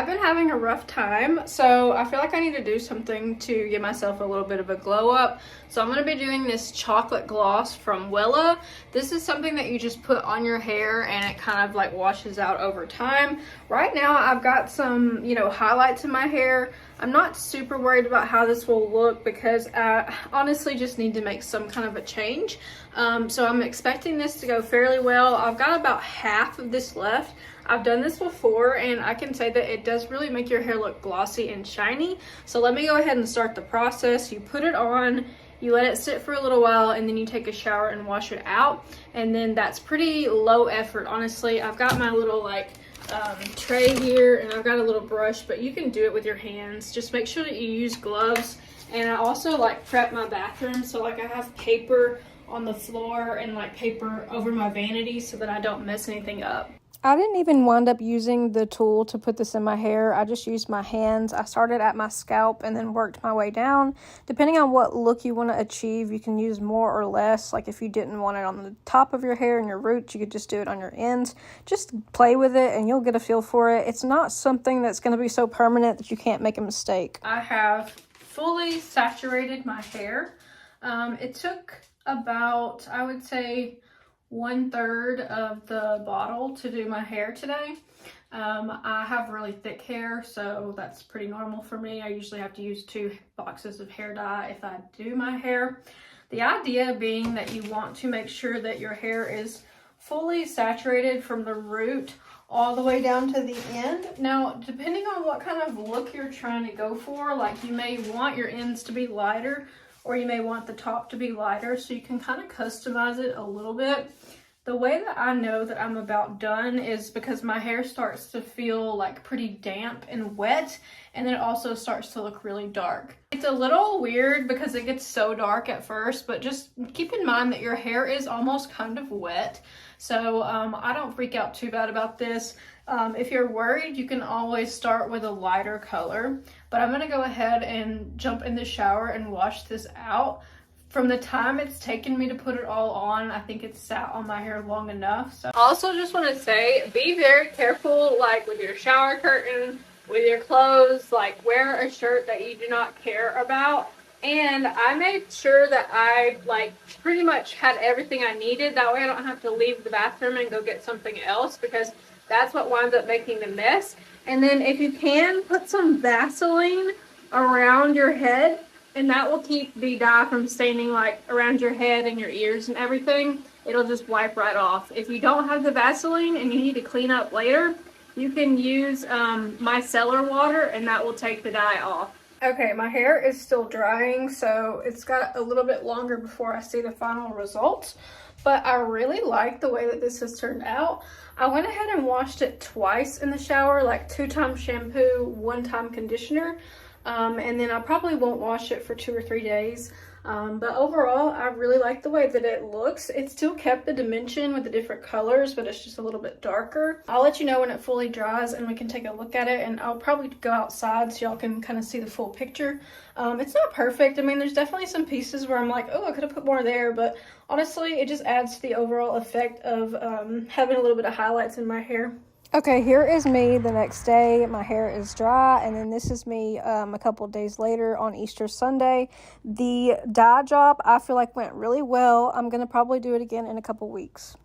I've been having a rough time, so I feel like I need to do something to give myself a little bit of a glow up. So I'm going to be doing this chocolate gloss from Wella. This is something that you just put on your hair and it kind of like washes out over time. Right now I've got some, highlights in my hair. I'm not super worried about how this will look because I honestly just need to make some kind of a change. So I'm expecting this to go fairly well. I've got about half of this left. I've done this before and I can say that it does really make your hair look glossy and shiny. So let me go ahead and start the process. You put it on, you let it sit for a little while, and then you take a shower and wash it out. And then that's pretty low effort, honestly. I've got my little tray here and I've got a little brush, but you can do it with your hands. Just make sure that you use gloves. And I also prep my bathroom, so I have paper on the floor and paper over my vanity so that I don't mess anything up. I didn't even wind up using the tool to put this in my hair. I just used my hands. I started at my scalp and then worked my way down. Depending on what look you want to achieve, you can use more or less. Like if you didn't want it on the top of your hair and your roots, you could just do it on your ends. Just play with it and you'll get a feel for it. It's not something that's going to be so permanent that you can't make a mistake. I have fully saturated my hair. It took about, I would say, 1/3 of the bottle to do my hair today. I have really thick hair, so that's pretty normal for me. I usually have to use 2 boxes of hair dye if I do my hair. The idea being that you want to make sure that your hair is fully saturated from the root all the way down to the end. Now, depending on what kind of look you're trying to go for, you may want your ends to be lighter, or you may want the top to be lighter, so you can kind of customize it a little bit. The way that I know that I'm about done is because my hair starts to feel pretty damp and wet, and then it also starts to look really dark. It's a little weird because it gets so dark at first, but just keep in mind that your hair is almost kind of wet. So I don't freak out too bad about this. If you're worried, you can always start with a lighter color, but I'm gonna go ahead and jump in the shower and wash this out. From the time it's taken me to put it all on, I think it's sat on my hair long enough. So I also just want to say, be very careful with your shower curtain, with your clothes. Wear a shirt that you do not care about. And I made sure that I pretty much had everything I needed. That way I don't have to leave the bathroom and go get something else, because that's what winds up making the mess. And then if you can, put some Vaseline around your head, and that will keep the dye from staining around your head and your ears and everything. It'll just wipe right off. If you don't have the Vaseline and you need to clean up later, you can use micellar water, and that will take the dye off. Okay, my hair is still drying, so it's got a little bit longer before I see the final results. But I really like the way that this has turned out. I went ahead and washed it twice in the shower, 2 times shampoo, 1 time conditioner. And then I probably won't wash it for 2 or 3 days. But overall, I really like the way that it looks. It still kept the dimension with the different colors, but it's just a little bit darker. I'll let you know when it fully dries and we can take a look at it, and I'll probably go outside so y'all can kind of see the full picture. It's not perfect. I mean, there's definitely some pieces where I'm oh, I could have put more there, but honestly, it just adds to the overall effect of having a little bit of highlights in my hair. Okay, here is me the next day. My hair is dry, and then this is me a couple of days later on Easter Sunday. The dye job I feel went really well. I'm going to probably do it again in a couple weeks.